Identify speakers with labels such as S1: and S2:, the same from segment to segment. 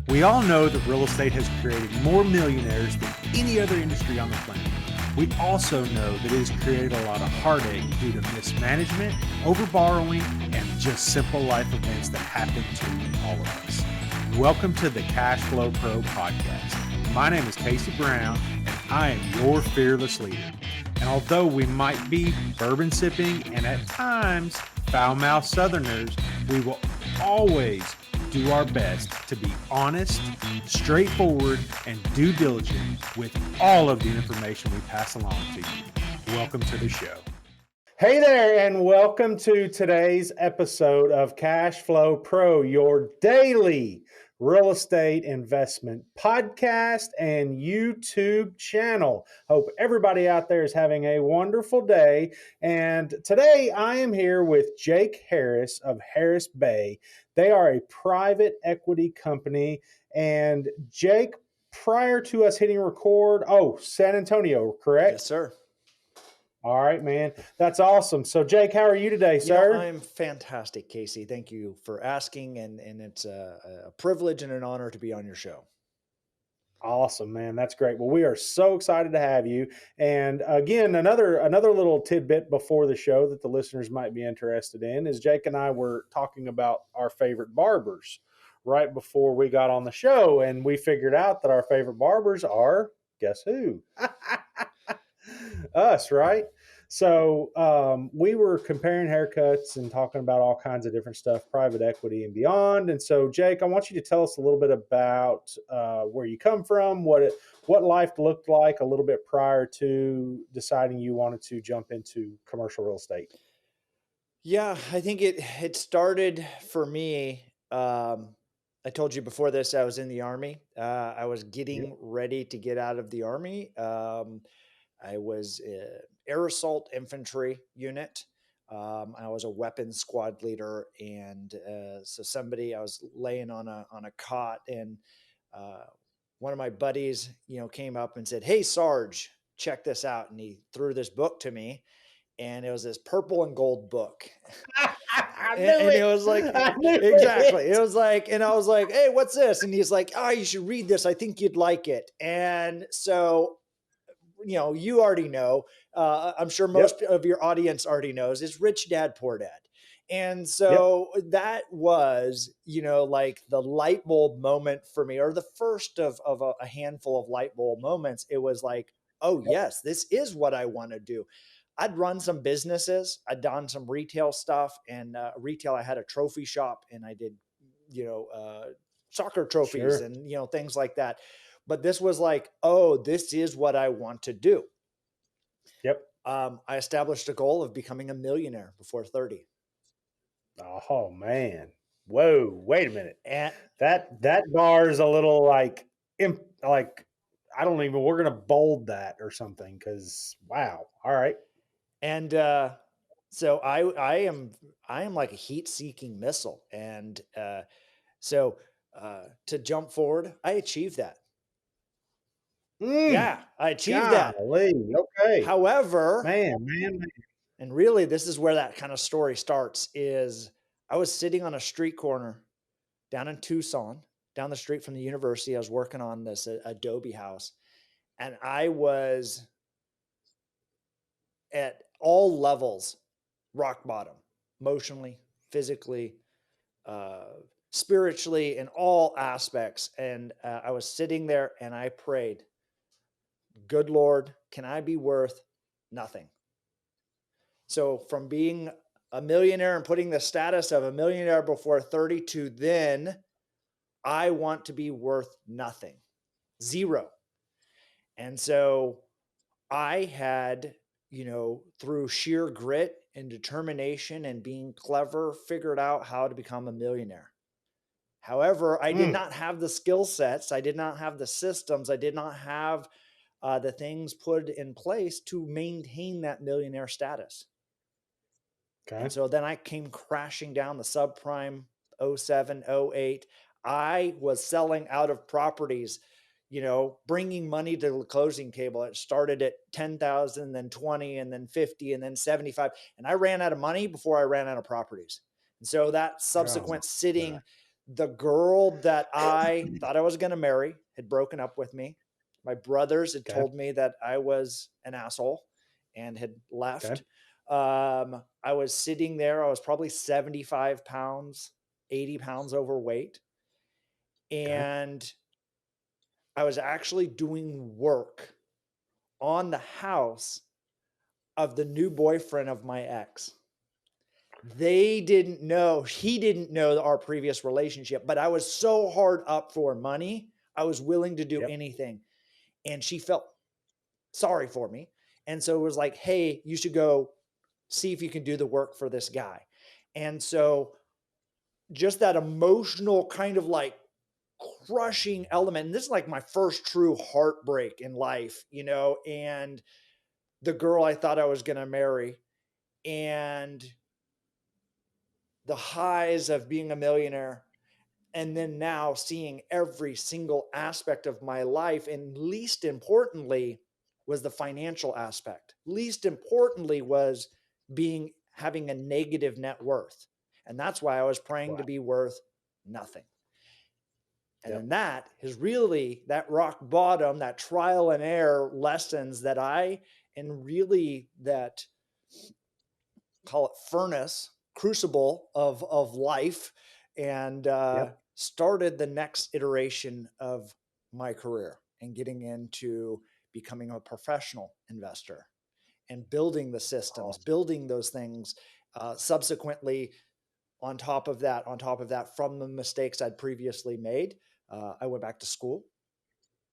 S1: We all know that real estate has created more millionaires than any other industry on the planet. We also know that it has created a lot of heartache due to mismanagement, overborrowing, and just simple life events that happen to all of us. Welcome to the Cash Flow Pro podcast. My name is Casey Brown, and I am your fearless leader. And although we might be bourbon sipping and at times foul-mouthed Southerners, we will always do our best to be honest, straightforward, and due diligent with all of the information we pass along to you. Welcome to the show. Hey there, and welcome to today's episode of Cash Flow Pro, your daily real estate investment podcast and YouTube channel. Hope everybody out there is having a wonderful day. And today I am here with Jake Harris of Harris Bay. They are a private equity company. And Jake, prior to us hitting record, San Antonio, correct?
S2: Yes, sir.
S1: All right, man. That's awesome. So, Jake, how are you today, sir?
S2: I'm fantastic, Casey. Thank you for asking, and it's a privilege and an honor to be on your show.
S1: Awesome, man. That's great. Well, we are so excited to have you. And again, another little tidbit before the show that the listeners might be interested in is Jake and I were talking about our favorite barbers right before we got on the show, and we figured out that our favorite barbers are, guess who? Us, right? So we were comparing haircuts and talking about all kinds of different stuff, private equity and beyond. And so, Jake, I want you to tell us a little bit about where you come from, what life looked like a little bit prior to deciding you wanted to jump into commercial real estate.
S2: Yeah, I think it started for me. I told you before this, I was in the Army. I was getting ready to get out of the Army. I was air assault infantry unit. I was a weapons squad leader, and so I was laying on a cot, and one of my buddies, came up and said, "Hey, Sarge, check this out," and he threw this book to me, and it was this purple and gold book. And it was like, exactly. It was like, and I was like, "Hey, what's this?" And he's like, "Oh, you should read this. I think you'd like it." And so, you already know, I'm sure most of your audience already knows, is Rich Dad, Poor Dad. And so that was, like the light bulb moment for me, or the first of a handful of light bulb moments. It was like, oh yes, this is what I want to do. I'd run some businesses. I'd done some retail stuff, and retail, I had a trophy shop, and I did, soccer trophies and, things like that. But this was like, oh, this is what I want to do.
S1: Yep.
S2: I established a goal of becoming a millionaire before 30.
S1: Oh, man. Whoa, wait a minute.
S2: And
S1: that bar is a little like, I don't even, we're going to bold that or something because, wow. All right.
S2: And so I am like a heat-seeking missile. And so to jump forward, I achieved that. Yeah, I achieved that.
S1: Okay.
S2: However,
S1: man.
S2: And really, this is where that kind of story starts, is I was sitting on a street corner down in Tucson, down the street from the university. I was working on this Adobe house, and I was at all levels, rock bottom, emotionally, physically, spiritually, in all aspects. And I was sitting there and I prayed, "Good Lord, can I be worth nothing?" So from being a millionaire and putting the status of a millionaire before 30 to then, I want to be worth nothing, zero. And so I had, through sheer grit and determination and being clever, figured out how to become a millionaire. However, I did not have the skill sets. I did not have the systems. I did not have the things put in place to maintain that millionaire status.
S1: Okay.
S2: And so then I came crashing down the subprime 07, 08. I was selling out of properties, bringing money to the closing table. It started at 10,000, then 20, and then 50, and then 75. And I ran out of money before I ran out of properties. And so that subsequent sitting The girl that I thought I was gonna marry had broken up with me. My brothers had
S1: Okay.
S2: told me that I was an asshole and had
S1: Okay.
S2: left. I was sitting there, I was probably 75 pounds, 80 pounds overweight,
S1: Okay.
S2: and I was actually doing work on the house of the new boyfriend of my ex. They didn't know, he didn't know our previous relationship, but I was so hard up for money, I was willing to do
S1: Yep.
S2: anything. And she felt sorry for me. And so it was like, hey, you should go see if you can do the work for this guy. And so just that emotional kind of like crushing element. And this is like my first true heartbreak in life, and the girl I thought I was going to marry. And the highs of being a millionaire, and then now seeing every single aspect of my life, and least importantly was the financial aspect. Least importantly was being having a negative net worth. And that's why I was praying
S1: Wow.
S2: to be worth nothing. And
S1: Yep.
S2: then that is really that rock bottom, that trial and error lessons that I, and really that, call it furnace, crucible of life, and
S1: Yep.
S2: started the next iteration of my career and getting into becoming a professional investor and building the systems,
S1: Awesome.
S2: building those things. Subsequently, on top of that, from the mistakes I'd previously made, I went back to school.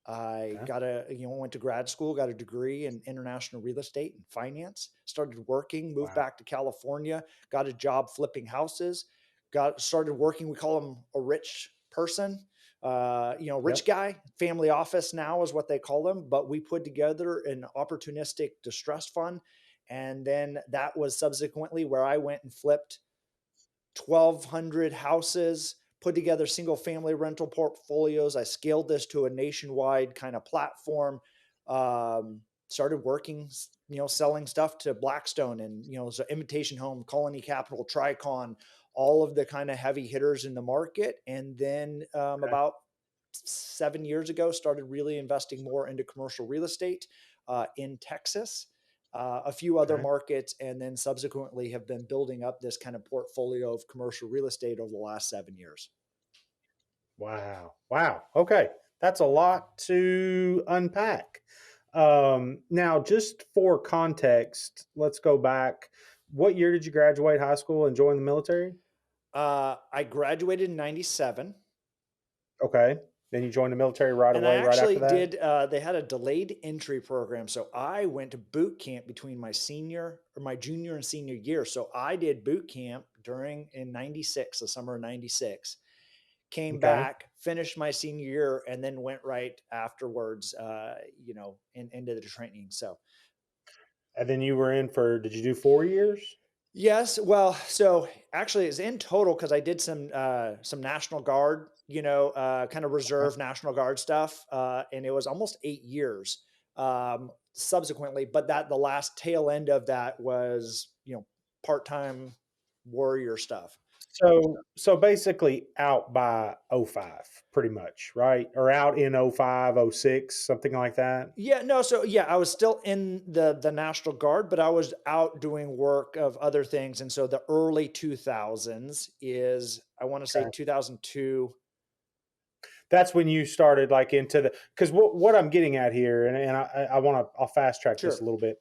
S2: I
S1: Okay.
S2: went to grad school, got a degree in international real estate and finance, started working, moved
S1: Wow.
S2: back to California, got a job flipping houses, got started working. We call them a rich person, rich
S1: Yep.
S2: guy, family office now is what they call them. But we put together an opportunistic distress fund. And then that was subsequently where I went and flipped 1,200 houses, put together single family rental portfolios. I scaled this to a nationwide kind of platform. Started working, selling stuff to Blackstone and, so Invitation Home, Colony Capital, Tricon, all of the kind of heavy hitters in the market. And then
S1: Okay.
S2: about 7 years ago, started really investing more into commercial real estate in Texas, a few other
S1: Okay.
S2: markets, and then subsequently have been building up this kind of portfolio of commercial real estate over the last 7 years.
S1: Wow. Wow. Okay. That's a lot to unpack. Now, just for context, let's go back. What year did you graduate high school and join the military?
S2: I graduated in 97.
S1: Okay. Then you joined the military right
S2: And I
S1: away, right after
S2: actually
S1: that?
S2: did, they had a delayed entry program. So I went to boot camp between my junior and senior year. So I did boot camp in 96, the summer of 96, came
S1: Okay.
S2: back, finished my senior year, and then went right afterwards, into the training. So
S1: And then you were in for, did you do 4 years?
S2: yes, well, so actually it's in total because I did some National Guard, kind of
S1: Okay.
S2: reserve National Guard stuff, and it was almost 8 years subsequently. But that the last tail end of that was part time warrior stuff.
S1: So basically out by '05, pretty much, right? Or out in '05, '06, something like that?
S2: Yeah, no, so yeah, I was still in the National Guard, but I was out doing work of other things, and so the early 2000s is, I want to say,
S1: Okay.
S2: 2002.
S1: That's when you started like into the, because what I'm getting at here, and I want to, I'll fast track this a
S2: Sure.
S1: little bit.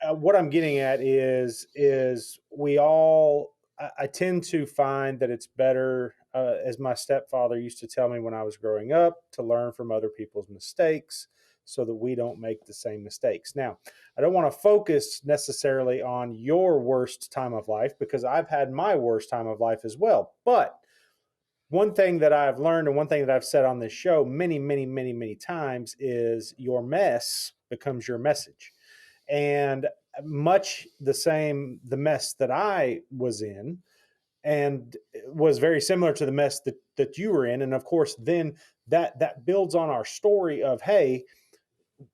S1: What I'm getting at is we all, I tend to find that it's better, as my stepfather used to tell me when I was growing up, to learn from other people's mistakes so that we don't make the same mistakes. Now, I don't want to focus necessarily on your worst time of life because I've had my worst time of life as well. But one thing that I've learned and one thing that I've said on this show many, many, many, many times is your mess becomes your message. And much the same, the mess that I was in and was very similar to the mess that you were in. And of course, then that builds on our story of, hey,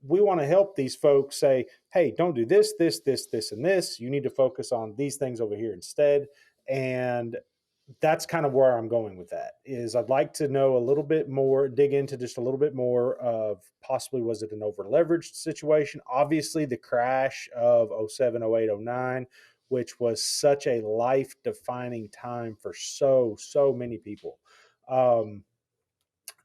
S1: we want to help these folks say, hey, don't do this, this, this, this, and this. You need to focus on these things over here instead. And that's kind of where I'm going with that. Is I'd like to know a little bit more, dig into just a little bit more of possibly was it an over leveraged situation? Obviously, the crash of '07, '08, '09, which was such a life defining time for so many people. Um,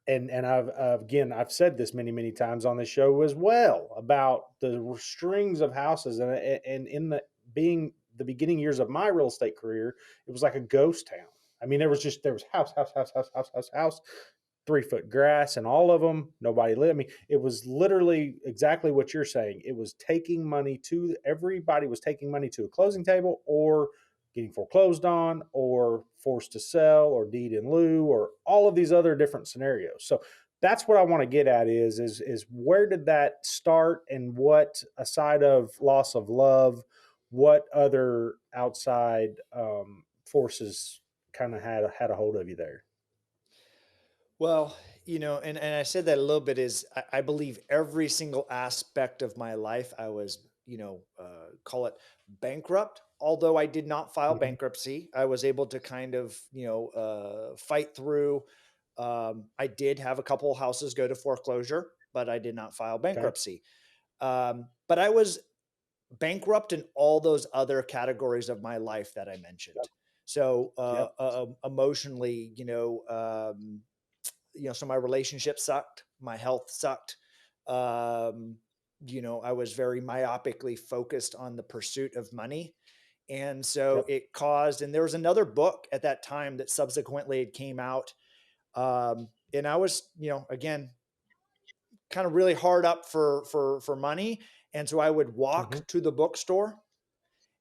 S1: and again, I've said this many times on this show as well about the strings of houses, and in the being the beginning years of my real estate career, it was like a ghost town. I mean, there was house, 3 foot grass and all of them. Nobody lived. I mean, it was literally exactly what you're saying. It was taking money to everybody was taking money to a closing table or getting foreclosed on or forced to sell or deed in lieu or all of these other different scenarios. So that's what I want to get at is where did that start and what aside of loss of love, what other outside forces kind of had a hold of you there?
S2: Well, and I said that a little bit is I believe every single aspect of my life I was, call it bankrupt. Although I did not file
S1: Mhm.
S2: bankruptcy, I was able to kind of, fight through. I did have a couple houses go to foreclosure, but I did not file
S1: Okay.
S2: bankruptcy. But I was bankrupt in all those other categories of my life that I mentioned.
S1: Yep.
S2: So
S1: Yep.
S2: emotionally, so my relationship sucked, my health sucked. Um, I was very myopically focused on the pursuit of money. And so
S1: Yep.
S2: it caused, and there was another book at that time that subsequently it came out. And I was, again, kind of really hard up for money. And so I would
S1: Mhm.
S2: walk to the bookstore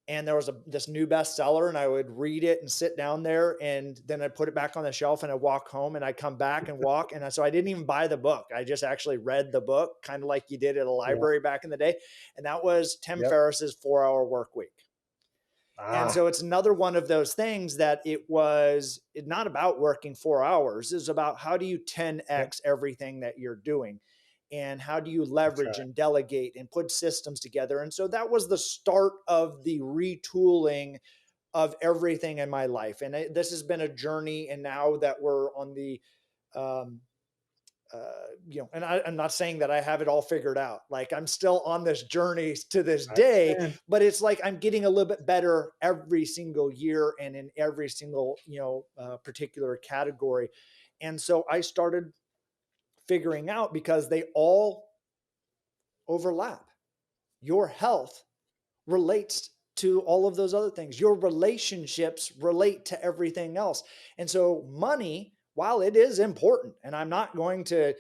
S2: and there was this new bestseller and I would read it and sit down there and then I'd put it back on the shelf and I'd walk home and I'd come back and walk. And so I didn't even buy the book. I just actually read the book, kind of like you did at a
S1: Yeah.
S2: library back in the day. And that was Tim
S1: Yep.
S2: Ferriss's 4 Hour Work Week. And
S1: Ah.
S2: so it's another one of those things that it's not about working 4 hours. It's about how do you
S1: Yep.
S2: 10x everything that you're doing and how do you
S1: That's
S2: leverage
S1: right.
S2: and delegate and put systems together. And so that was the start of the retooling of everything in my life. And this has been a journey. And now that we're on the um, and I'm not saying that I have it all figured out. Like I'm still on this journey to this
S1: I
S2: day,
S1: understand.
S2: but it's like I'm getting a little bit better every single year and in every single, particular category. And so I started figuring out because they all overlap. Your health relates to all of those other things. Your relationships relate to everything else. And so money, while it is important, and I'm not going to,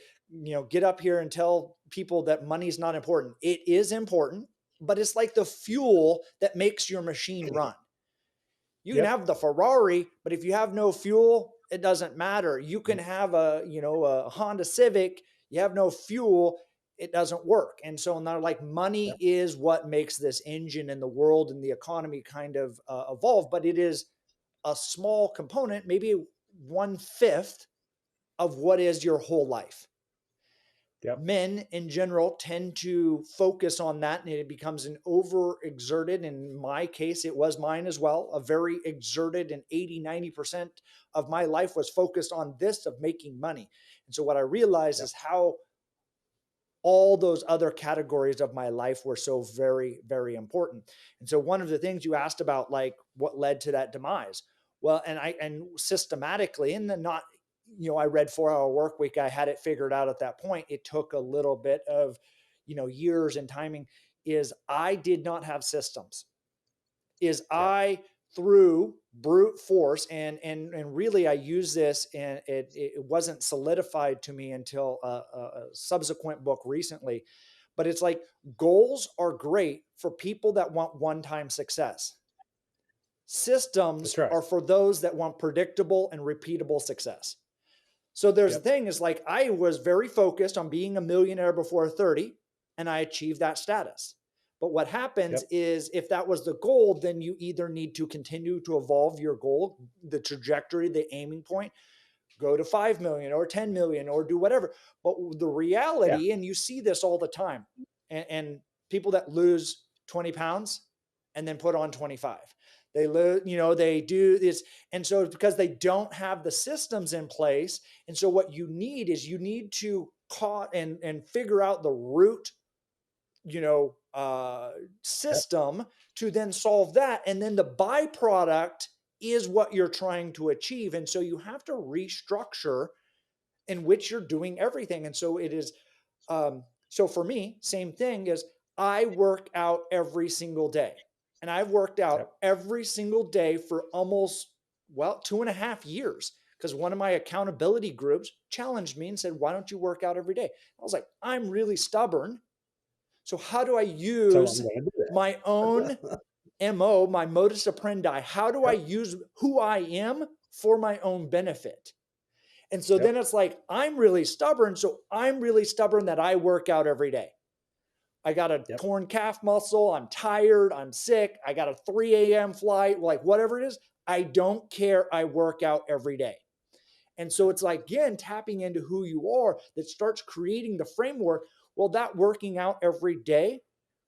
S2: get up here and tell people that money's not important. It is important, but it's like the fuel that makes your machine run. You can
S1: Yep.
S2: have the Ferrari, but if you have no fuel, it doesn't matter. You can
S1: Mm.
S2: have a Honda Civic, you have no fuel, it doesn't work. And so now like money
S1: Yep.
S2: is what makes this engine in the world and the economy kind of evolve, but it is a small component, maybe 1/5 of what is your whole life.
S1: Yep.
S2: Men in general tend to focus on that and it becomes an overexerted. In my case, it was mine as well, a very exerted, and 80-90% of my life was focused on this of making money. And so what I realized
S1: Yep.
S2: is how all those other categories of my life were so very, very important. And so one of the things you asked about, like what led to that demise. Well, and systematically in the not, I read 4 Hour Work Week. I had it figured out at that point. It took a little bit of, years and timing. Is I did not have systems. Is
S1: Yep.
S2: I through brute force and really I use this and it wasn't solidified to me until a subsequent book recently, but it's like goals are great for people that want one-time success.
S1: That's
S2: Systems
S1: right.
S2: are for those that want predictable and repeatable success. So there's the
S1: Yep.
S2: thing is like I was very focused on being a millionaire before 30 and I achieved that status. But what happens
S1: Yep.
S2: is if that was the goal, then you either need to continue to evolve your goal, the trajectory, the aiming point, go to 5 million or 10 million or do whatever. But the
S1: Yeah.
S2: reality, and you see this all the time, and people that lose 20 pounds and then put on 25. They live, they do this. And so it's because they don't have the systems in place. And so what you need is you need to caught and figure out the root,
S1: Yep.
S2: system to then solve that. And then the byproduct is what you're trying to achieve. And so you have to restructure in which you're doing everything. And so it is, so for me, same thing is I work out every single day. And I've worked out
S1: Yep.
S2: every single day for almost, well, 2.5 years. Because one of my accountability groups challenged me and said, "Why don't you work out every day?" I was like, "I'm really stubborn. So, how do I
S1: So I'm
S2: use
S1: going to do
S2: my own
S1: that.
S2: MO, my modus operandi? How do I
S1: Yep.
S2: use who I am for my own benefit?" And so then
S1: Yep.
S2: it's like, I'm really stubborn. So I'm really stubborn that I work out every day. I got a
S1: Yep.
S2: torn calf muscle. I'm tired. I'm sick. I got a 3 a.m. flight, like whatever it is. I don't care. I work out every day. And so it's like, again, tapping into who you are that starts creating the framework. Well, that working out every day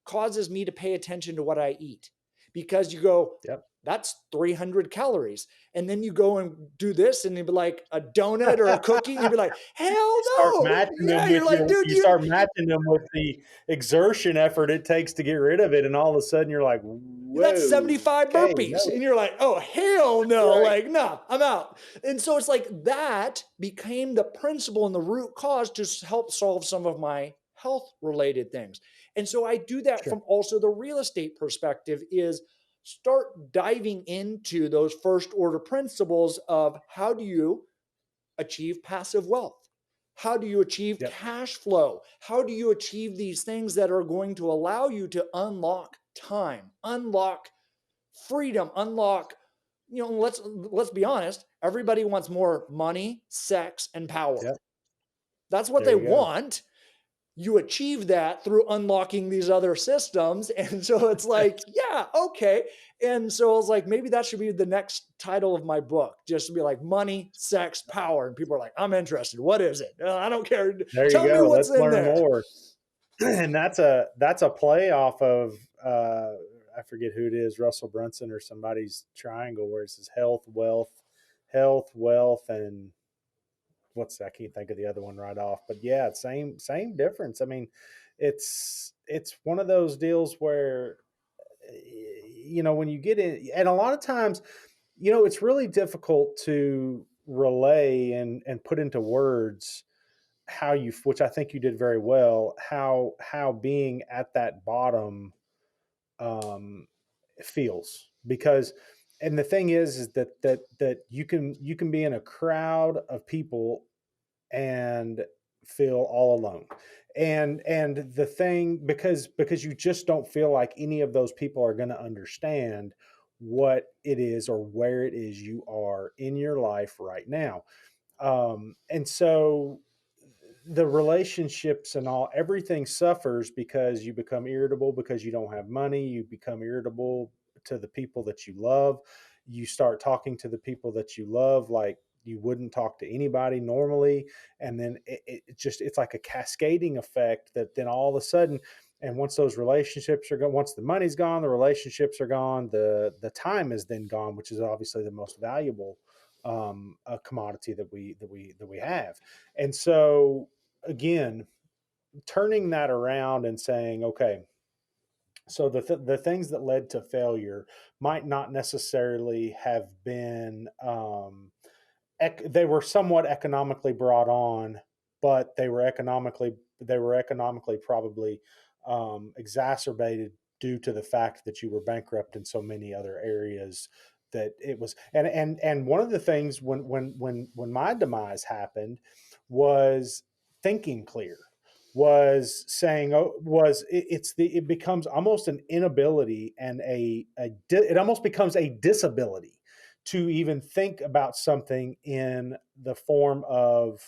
S2: causes me to pay attention to what I eat because you go,
S1: Yep.
S2: that's 300 calories. And then you go and do this and you'd be like a donut or a cookie. And you'd be like, hell
S1: Start
S2: no.
S1: matching them
S2: Yeah. You're
S1: with
S2: like, dude,
S1: you start matching them with the exertion effort it takes to get rid of it, and all of a sudden you're like,
S2: that's
S1: whoa,
S2: 75
S1: okay,
S2: burpees.
S1: no,
S2: And you're like, oh, hell no.
S1: right,
S2: Like, no, I'm out. And so it's like that became the principle and the root cause to help solve some of my health related things. And so I do that
S1: sure,
S2: from also the real estate perspective is start diving into those first order principles of how do you achieve passive wealth? How do you achieve
S1: yep,
S2: cash flow? How do you achieve these things that are going to allow you to unlock time, unlock freedom, unlock, let's be honest, everybody wants more money, sex and power.
S1: yep,
S2: That's what
S1: there
S2: they
S1: you go,
S2: want. You achieve that through unlocking these other systems. And so it's like, yeah, okay. And so I was like, maybe that should be the next title of my book, just to be like money, sex, power. And people are like, I'm interested. What is it? I don't care.
S1: there you
S2: Tell me
S1: go.
S2: what's
S1: Let's
S2: in
S1: learn
S2: there.
S1: more. And that's a play off of I forget who it is, Russell Brunson or somebody's triangle where it says health, wealth, and I can't think of the other one right off, but yeah, same difference. I mean, it's one of those deals where when you get in, and a lot of times, it's really difficult to relay and put into words how you, which I think you did very well, how being at that bottom um, feels. Because and the thing is that you can be in a crowd of people and feel all alone. And the thing, because you just don't feel like any of those people are going to understand what it is or where it is you are in your life right now. And so the relationships and everything suffers because you become irritable because you don't have money. You become irritable to the people that you love. You start talking to the people that you love like you wouldn't talk to anybody normally. And then it's like a cascading effect that then all of a sudden, and once those relationships are gone, once the money's gone, the relationships are gone, the time is then gone, which is obviously the most valuable a commodity that we have. And so again, turning that around and saying, okay, so the things that led to failure might not necessarily have been they were somewhat economically brought on, but they were economically probably exacerbated due to the fact that you were bankrupt in so many other areas that it was. And one of the things when my demise happened was thinking clear, was saying, oh, it becomes almost an inability and it almost becomes a disability to even think about something in the form of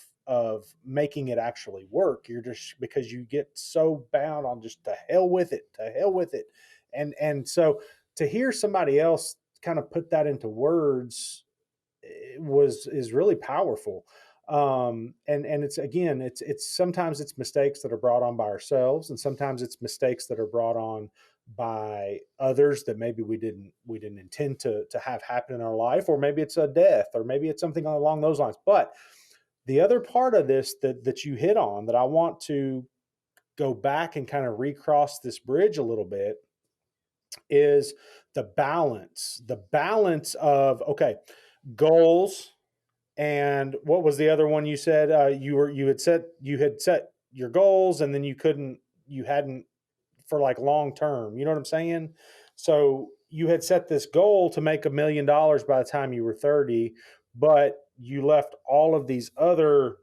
S1: making it actually work. You're just, because you get so bound on just to hell with it. And so to hear somebody else kind of put that into words is really powerful. And it's, again, it's sometimes it's mistakes that are brought on by ourselves, and sometimes it's mistakes that are brought on by others that maybe we didn't intend to have happen in our life, or maybe it's a death, or maybe it's something along those lines. But the other part of this that you hit on that I want to go back and kind of recross this bridge a little bit is the balance of, okay, goals. And what was the other one you said? You had set your goals, and then you hadn't for like long term. You know what I'm saying? So you had set this goal to make $1 million by the time you were 30, but you left all of these other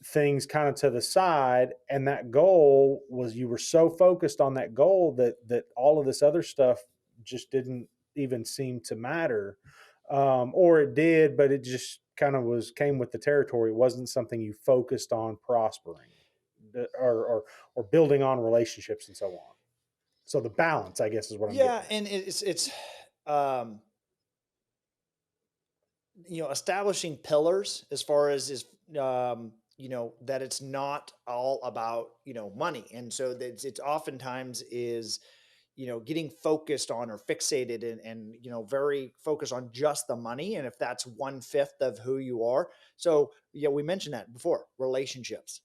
S1: things kind of to the side, and that goal was, you were so focused on that goal that all of this other stuff just didn't even seem to matter. Or it did, but it just kind of came with the territory. It wasn't something you focused on prospering, or building on relationships and so on. So the balance, I guess, is what I'm getting
S2: Yeah,
S1: at.
S2: and it's um, establishing pillars as far as is that it's not all about money, and so that it's oftentimes is getting focused on or fixated and very focused on just the money, and if that's 1/5 of who you are. So yeah, we mentioned that before. Relationships,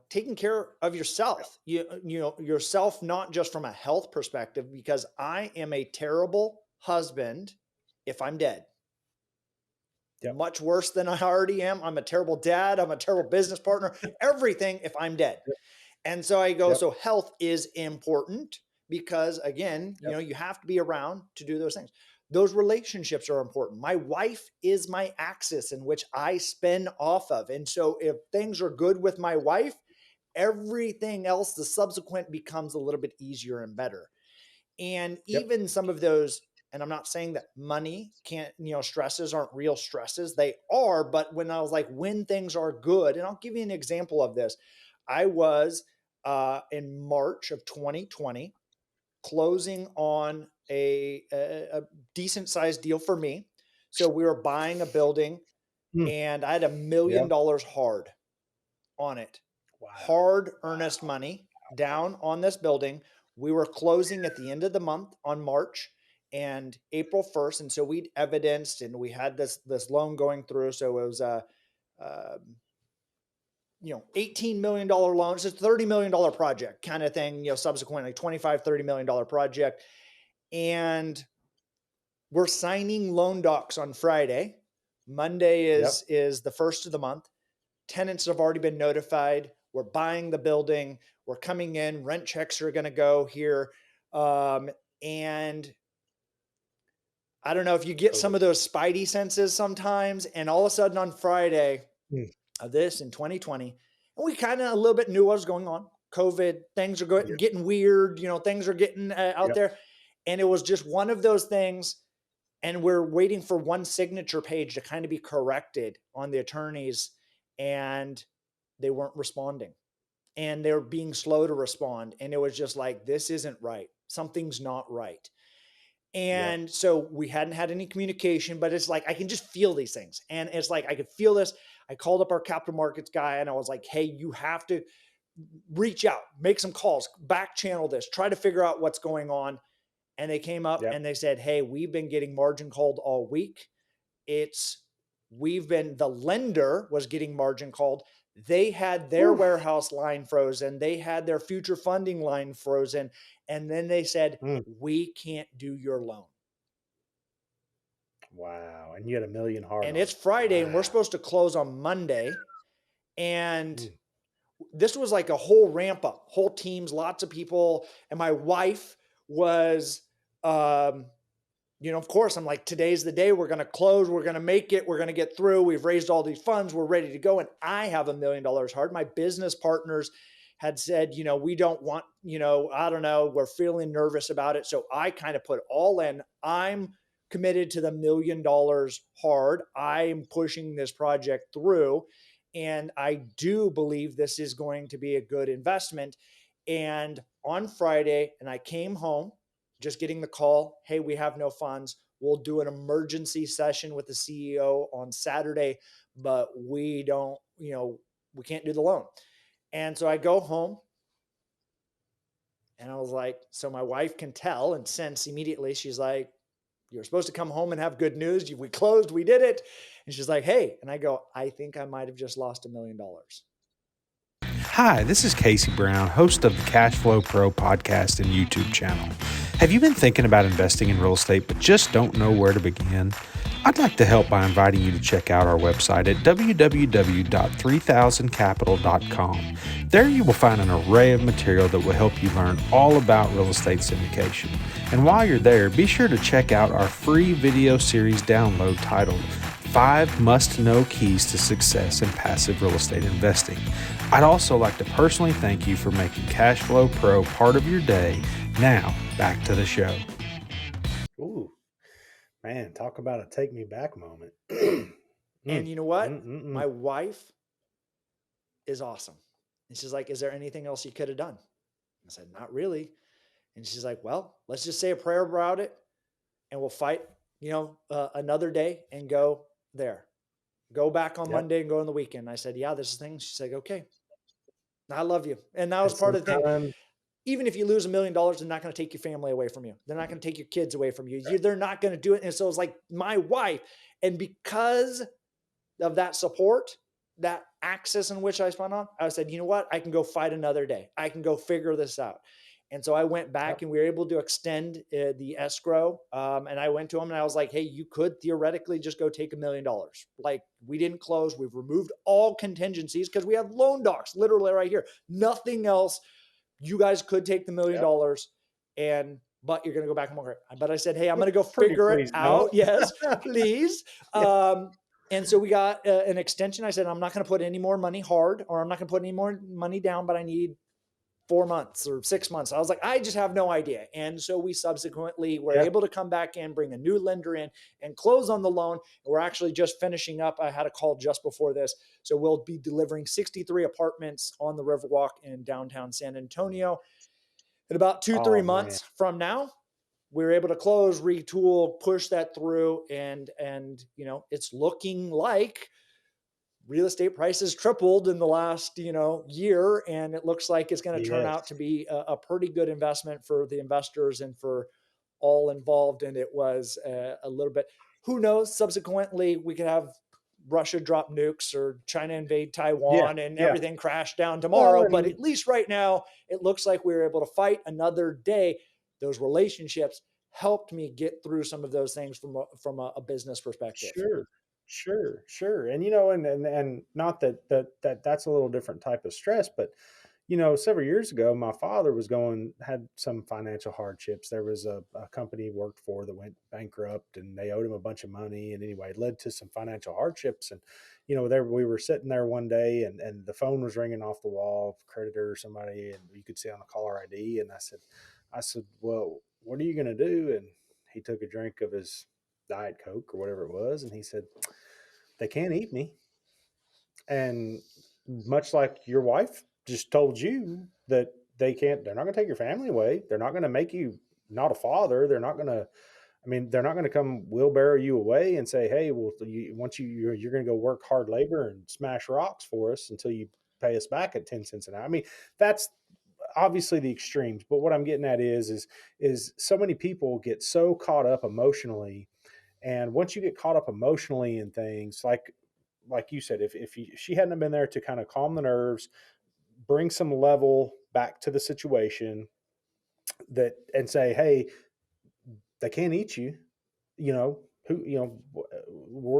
S2: taking care of yourself, yourself, not just from a health perspective, because I am a terrible husband if I'm dead,
S1: Yep.
S2: much worse than I already am. I'm a terrible dad, I'm a terrible business partner, everything if I'm dead.
S1: Yep.
S2: And so I go,
S1: Yep.
S2: so health is important because, again,
S1: Yep.
S2: you have to be around to do those things. Those relationships are important. My wife is my axis in which I spin off of. And so if things are good with my wife, everything else, the subsequent, becomes a little bit easier and better. And
S1: Yep.
S2: even some of those, and I'm not saying that money can't, stresses aren't real stresses. They are. But when I was like, when things are good, and I'll give you an example of this. I was in March of 2020 closing on a decent sized deal for me. So we were buying a building,
S1: Mm.
S2: and I had $1
S1: Yeah.
S2: million hard on it,
S1: Wow.
S2: hard earnest
S1: Wow.
S2: money down on this building. We were closing at the end of the month on March and April 1st. And so we'd evidenced and we had this loan going through. So it was a $18 million loan. It's a $30 million project kind of thing, subsequently 25, $30 million project. And we're signing loan docs on Friday. Monday
S1: Yep.
S2: is the first of the month. Tenants have already been notified. We're buying the building. We're coming in. Rent checks are going to go here. And I don't know if you get some
S1: COVID.
S2: of those spidey senses sometimes. And all of a sudden on Friday
S1: Mm.
S2: of this in 2020, and we kind of a little bit knew what was going on. COVID, things are
S1: Yep.
S2: getting weird. Things are getting out
S1: Yep.
S2: there. And it was just one of those things. And we're waiting for one signature page to kind of be corrected on the attorneys. And they weren't responding, and they're being slow to respond. And it was just like, this isn't right. Something's not right.
S1: Yep.
S2: And so we hadn't had any communication, but it's like, I can just feel these things. And it's like, I could feel this. I called up our capital markets guy and I was like, hey, you have to reach out, make some calls, back channel this, try to figure out what's going on. And they came up
S1: Yep.
S2: and they said, hey, we've been getting margin called all week. It's the lender was getting margin called. They had their
S1: Whew.
S2: warehouse line frozen. They had their future funding line frozen. And then they said,
S1: Mm.
S2: we can't do your loan.
S1: Wow. And you had a million hard
S2: And
S1: on
S2: it's
S1: it.
S2: Friday and we're
S1: Wow.
S2: supposed to close on Monday. And
S1: Mm.
S2: this was like a whole ramp up, whole teams, lots of people. And my wife was, of course, I'm like, today's the day. We're going to close. We're going to make it. We're going to get through. We've raised all these funds. We're ready to go. And I have $1 million hard. My business partners had said, we don't want, I don't know, we're feeling nervous about it. So I kind of put all in. I'm committed to the $1 million hard. I'm pushing this project through. And I do believe this is going to be a good investment. And on Friday, and I came home just getting the call, hey, we have no funds. We'll do an emergency session with the CEO on Saturday, but we don't, we can't do the loan. And so I go home And I was like, so my wife can tell and sense immediately. She's like, you're supposed to come home and have good news. We closed, we did it. And she's like, hey. And I go, I think I might have just lost $1 million.
S1: Hi, this is Casey Brown, host of the Cash Flow Pro podcast and YouTube channel. Have you been thinking about investing in real estate but just don't know where to begin? I'd like to help by inviting you to check out our website at www.3000capital.com. There you will find an array of material that will help you learn all about real estate syndication. And while you're there, be sure to check out our free video series download titled 5 Must-Know Keys to Success in Passive Real Estate Investing. I'd also like to personally thank you for making Cash Flow Pro part of your day. Now, back to the show.
S3: Ooh, man, talk about a take me back moment.
S2: And you know what? My wife is awesome. And she's like, is there anything else you could have done? I said, not really. And she's like, well, let's just say a prayer about it and we'll fight, another day and go there. Go back on Monday and go on the weekend. I said, yeah, this is the thing. She's like, okay, I love you. And that was part of the thing. Even if you lose $1 million, they're not going to take your family away from you. They're not going to take your kids away from you. They're not going to do it. And so it's like my wife. And because of that support, that access in which I spun on, I said, you know what? I can go fight another day. I can go figure this out. And so I went back and we were able to extend the escrow. And I went to him and I was like, hey, you could theoretically just go take $1 million. Like, we didn't close. We've removed all contingencies because we have loan docs literally right here. Nothing else. You guys could take the $1 million but you're going to go back and work. But I said, hey, I'm going to go figure it out. Yes, please. And so we got an extension. I said, I'm not going to put any more money hard, or I'm not going to put any more money down, but I need 4 months or 6 months. I was like, I just have no idea. And so we subsequently were able to come back in, bring a new lender in and close on the loan. We're actually just finishing up. I had a call just before this. So we'll be delivering 63 apartments on the Riverwalk in downtown San Antonio. In about 2-3 months from now, we were able to close, retool, push that through. And it's looking like real estate prices tripled in the last, year. And it looks like it's going to turn out to be a pretty good investment for the investors and for all involved. And it was a little bit, who knows, subsequently we could have Russia drop nukes or China invade Taiwan and everything crash down tomorrow. But at least right now, it looks like we were able to fight another day. Those relationships helped me get through some of those things from a business perspective.
S3: Sure. And, and not that's a little different type of stress, but, several years ago, my father had some financial hardships. There was a company he worked for that went bankrupt and they owed him a bunch of money. And anyway, it led to some financial hardships. And, we were sitting there one day and the phone was ringing off the wall, creditor or somebody, and you could see on the caller ID. And I said, well, what are you going to do? And he took a drink of his Diet Coke or whatever it was. And he said, they can't eat me. And much like your wife just told you that they're not going to take your family away. They're not going to make you not a father. They're not going to come wheelbarrow you away and say, hey, well, you're going to go work hard labor and smash rocks for us until you pay us back at 10 cents an hour. I mean, that's obviously the extremes, but what I'm getting at is so many people get so caught up emotionally. And once you get caught up emotionally in things, like you said, if she hadn't been there to kind of calm the nerves, bring some level back to the situation, and say, hey, they can't eat you,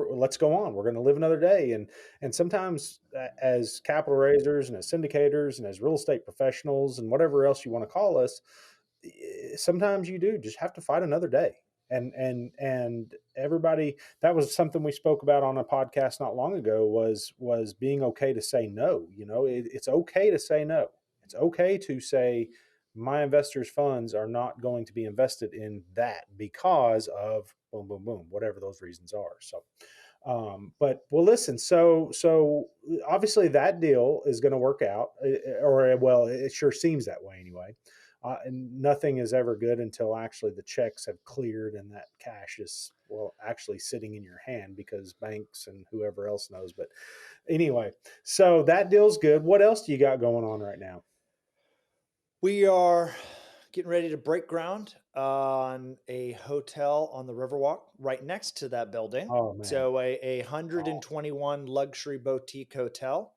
S3: let's go on. We're going to live another day. And sometimes as capital raisers and as syndicators and as real estate professionals and whatever else you want to call us, sometimes you do just have to fight another day. And everybody, that was something we spoke about on a podcast not long ago, was being okay to say no. It's okay to say no. It's okay to say, my investors' funds are not going to be invested in that because of boom, boom, boom, whatever those reasons are. So, but well, listen, so obviously that deal is going to work out, it sure seems that way anyway. And nothing is ever good until actually the checks have cleared and that cash is, actually sitting in your hand, because banks and whoever else knows. But anyway, so that deal's good. What else do you got going on right now?
S2: We are getting ready to break ground on a hotel on the Riverwalk right next to that building.
S3: Oh man.
S2: So a
S3: Oh,
S2: 121 luxury boutique hotel.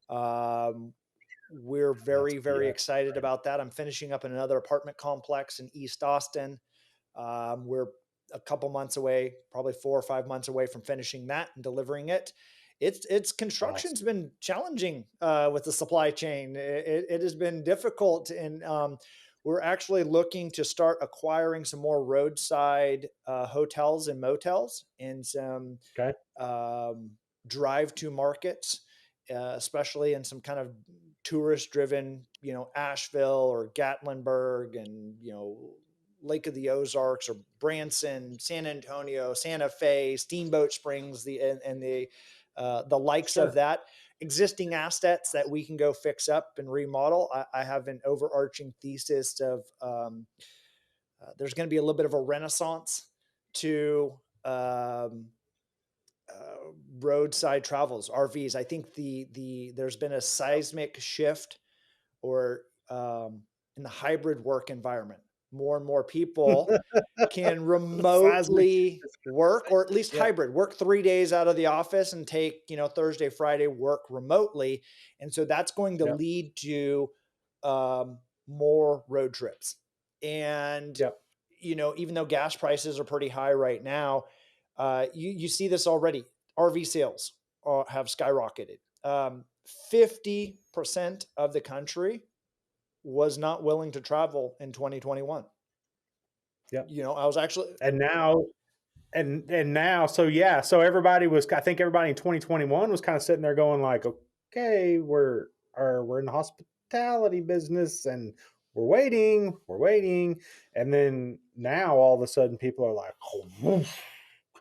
S2: Um, we're
S3: that's
S2: very
S3: yeah,
S2: excited
S3: great.
S2: about that. I'm finishing up in another apartment complex in East Austin. We're a couple months away, probably 4 or 5 months away from finishing that and delivering it. It's construction's
S3: Awesome.
S2: been challenging with the supply chain. It has been difficult, and we're actually looking to start acquiring some more roadside hotels and motels and some
S3: Okay.
S2: um, drive to markets, especially in some kind of tourist driven, Asheville or Gatlinburg and, Lake of the Ozarks or Branson, San Antonio, Santa Fe, Steamboat Springs, and the likes of
S3: Sure.
S2: that. Existing assets that we can go fix up and remodel. I have an overarching thesis of there's going to be a little bit of a renaissance to roadside travels, RVs. I think the there's been a seismic shift or in the hybrid work environment. More and more people can
S3: Seismic
S2: remotely
S3: shift.
S2: work, or at least
S3: Yep.
S2: hybrid work 3 days out of the office and take, Thursday, Friday work remotely. And so that's going to
S3: Yep.
S2: lead to um, more road trips. And,
S3: Yep.
S2: even though gas prices are pretty high right now, you see this already. RV sales have skyrocketed. 50% of the country was not willing to travel in 2021.
S3: Yep.
S2: I was actually,
S3: And now and now, so yeah, so everybody was, I think everybody in 2021 was kind of sitting there going like, okay, we're in the hospitality business and we're waiting. And then now all of a sudden people are like, oh, woof,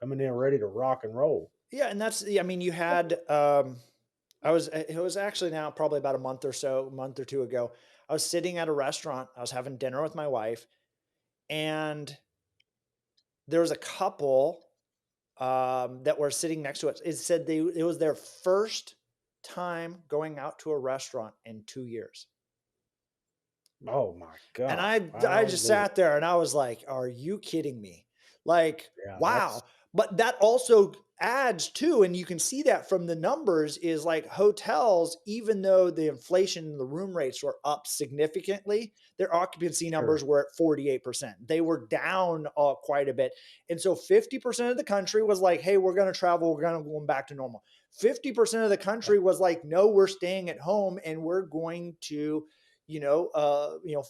S3: coming in ready to rock and roll.
S2: yeah, and that's, I mean, you had, it was actually now probably about a month or two ago. I was sitting at a restaurant. I was having dinner with my wife, and there was a couple that were sitting next to us. It said it was their first time going out to a restaurant in 2 years.
S3: Oh my
S2: And
S3: God.
S2: I
S3: My
S2: just
S3: Lord.
S2: sat there and I was like, "Are you kidding me?" Like,
S3: Yeah, that's
S2: wow. But that also adds to, and you can see that from the numbers, is like hotels, even though the inflation in the room rates were up significantly, their occupancy
S3: sure.
S2: numbers were at 48%. They were down quite a bit. And so 50% of the country was like, "Hey, we're going to travel, we're going to go back to normal." 50% of the
S3: Yep.
S2: country was like, "No, we're staying at home and we're going to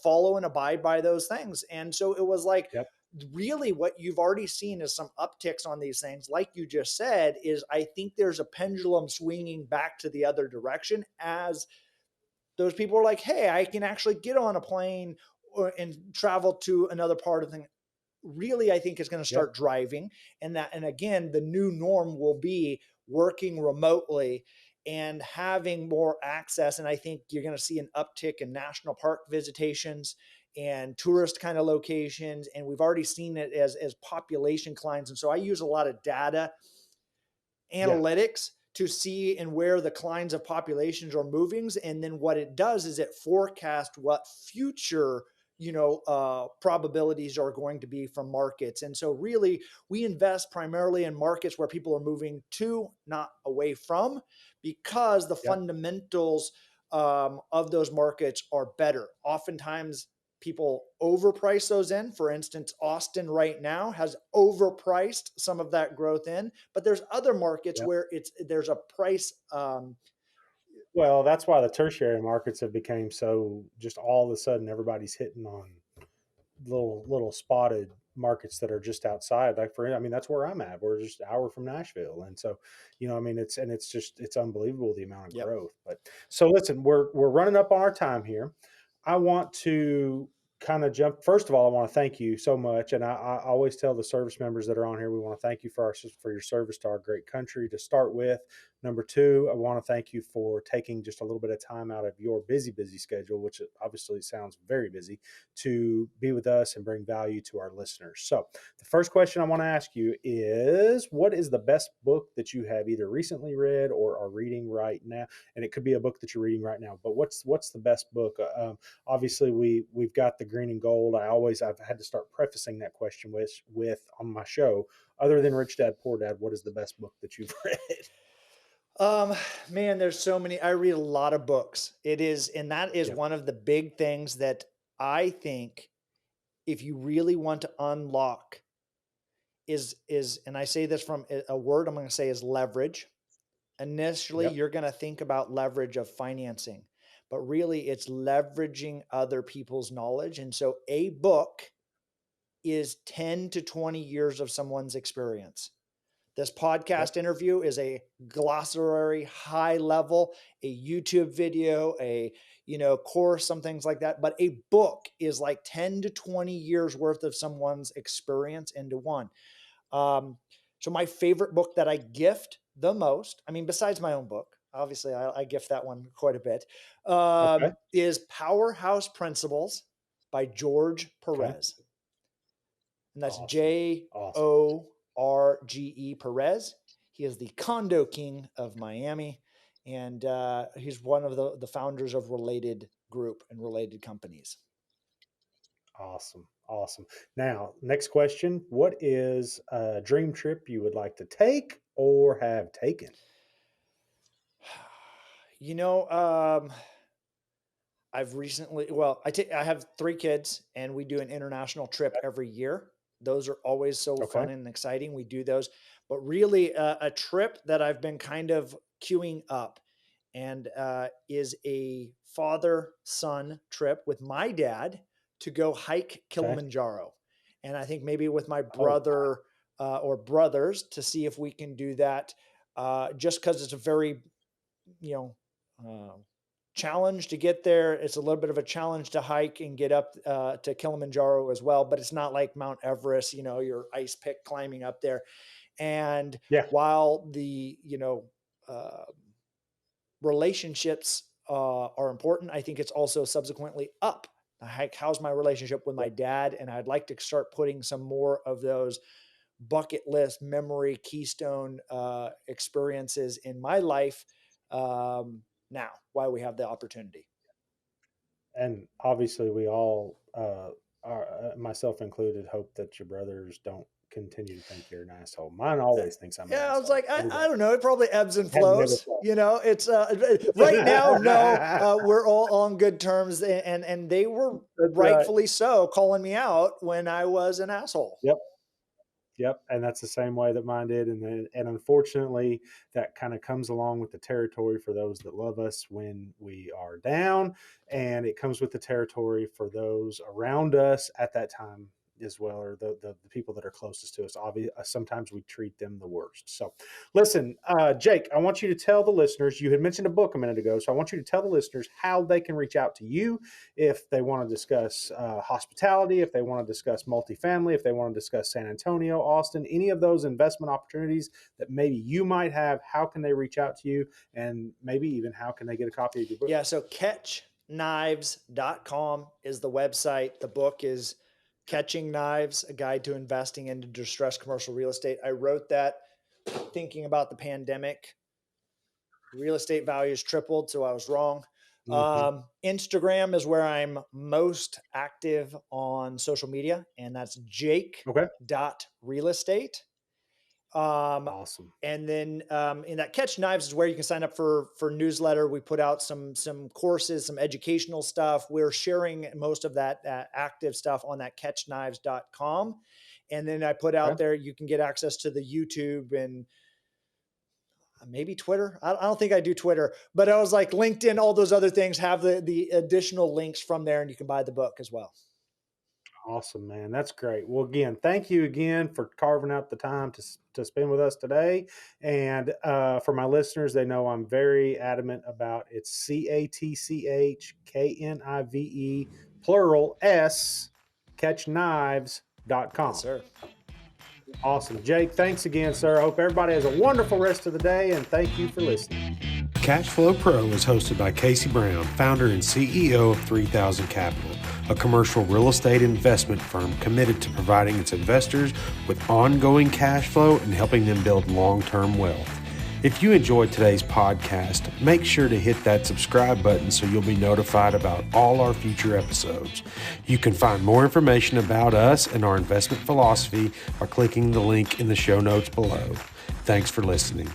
S2: follow and abide by those things." And so it was like,
S3: Yep.
S2: really what you've already seen is some upticks on these things. Like you just said, is I think there's a pendulum swinging back to the other direction as those people are like, hey, I can actually get on a plane and travel to another part of the really, I think is going to
S3: Yep.
S2: start driving. And again, the new norm will be working remotely and having more access. And I think you're going to see an uptick in national park visitations and tourist kind of locations. And we've already seen it as population climbs. And so I use a lot of data
S3: Yeah.
S2: analytics to see and where the clines of populations are moving. And then what it does is it forecasts what future probabilities are going to be from markets. And so really we invest primarily in markets where people are moving to, not away from, because the
S3: Yep.
S2: fundamentals of those markets are better. Oftentimes people overprice those in. For instance, Austin right now has overpriced some of that growth in, but there's other markets
S3: Yep.
S2: where there's a price.
S3: Well, that's why the tertiary markets have become so, just all of a sudden everybody's hitting on little spotted markets that are just outside. Like I mean, that's where I'm at. We're just an hour from Nashville, and so I mean, it's unbelievable the amount of
S2: Yep.
S3: growth. But so listen, we're running up on our time here. I want to kind of jump. First of all, I want to thank you so much, and I always tell the service members that are on here, we want to thank you for your service to our great country to start with. Number two, I want to thank you for taking just a little bit of time out of your busy schedule, which obviously sounds very busy, to be with us and bring value to our listeners. So, the first question I want to ask you is, what is the best book that you have either recently read or are reading right now? And it could be a book that you're reading right now, but what's the best book? Obviously, we've got the green and gold. I've had to start prefacing that question with on my show, other than Rich Dad, Poor Dad, what is the best book that you've read?
S2: Man, there's so many. I read a lot of books. And that is
S3: Yep.
S2: one of the big things that I think if you really want to unlock is, and I say this from a word I'm going to say is leverage. Initially,
S3: Yep.
S2: you're going to think about leverage of financing, but really it's leveraging other people's knowledge. And so a book is 10 to 20 years of someone's experience. This podcast interview is a glossary, high level, a YouTube video, a course, some things like that. But a book is like 10 to 20 years worth of someone's experience into one. So my favorite book that I gift the most, I mean, besides my own book, obviously I gift that one quite a bit, is Powerhouse Principles by George Perez. And that's
S3: Awesome.
S2: Jorge Perez. He is the condo king of Miami. And he's one of the founders of Related Group and Related Companies.
S3: Awesome. Now, next question. What is a dream trip you would like to take or have taken?
S2: I've recently, I have 3 kids and we do an international trip every year. Those are always so fun and exciting. We do those, but really a trip that I've been kind of queuing up and is a father-son trip with my dad to go hike Kilimanjaro. And I think maybe with my brother or brothers to see if we can do that just because it's a very, challenge to get there. It's a little bit of a challenge to hike and get up to Kilimanjaro as well, but it's not like Mount Everest, your ice pick climbing up there. And while the, relationships are important, I think it's also subsequently up. How's my relationship with my dad? And I'd like to start putting some more of those bucket list memory keystone experiences in my life now while we have the opportunity.
S3: And obviously we all, myself included, hope that your brothers don't continue to think you're an asshole. Mine always thinks I'm an asshole.
S2: I was like, I don't know. It probably ebbs and flows. It's right now, no, we're all on good terms and they were rightfully so calling me out when I was an asshole.
S3: Yep. And that's the same way that mine did. And unfortunately, that kind of comes along with the territory for those that love us when we are down. And it comes with the territory for those around us at that time as well, or the people that are closest to us. Obviously, sometimes we treat them the worst. So listen, Jake, I want you to tell the listeners, you had mentioned a book a minute ago, so I want you to tell the listeners how they can reach out to you if they want to discuss hospitality, if they want to discuss multifamily, if they want to discuss San Antonio, Austin, any of those investment opportunities that maybe you might have. How can they reach out to you? And maybe even how can they get a copy of your book?
S2: Yeah, so catchknives.com is the website. The book is Catching Knives, a guide to investing into distressed commercial real estate. I wrote that thinking about the pandemic. Real estate values tripled, so I was wrong. Instagram is where I'm most active on social media, and that's jake.realestate.
S3: Awesome.
S2: And then in that Catch Knives is where you can sign up for newsletter. We put out some courses, some educational stuff. We're sharing most of that active stuff on that catchknives.com. And then I put out there, you can get access to the YouTube and maybe Twitter. I don't think I do Twitter, but I was like LinkedIn, all those other things have the additional links from there and you can buy the book as well.
S3: Awesome, man. That's great. Well, again, thank you again for carving out the time to spend with us today. And for my listeners, they know I'm very adamant about it's CATCHKNIVE plural S catchknives.com.
S2: Yes, sir.
S3: Awesome. Jake, thanks again, sir. I hope everybody has a wonderful rest of the day, and thank you for listening.
S1: Cashflow Pro is hosted by Casey Brown, founder and CEO of 3000 Capital, a commercial real estate investment firm committed to providing its investors with ongoing cash flow and helping them build long-term wealth.
S4: If you enjoyed today's podcast, make sure to hit that subscribe button so you'll be notified about all our future episodes. You can find more information about us and our investment philosophy by clicking the link in the show notes below. Thanks for listening.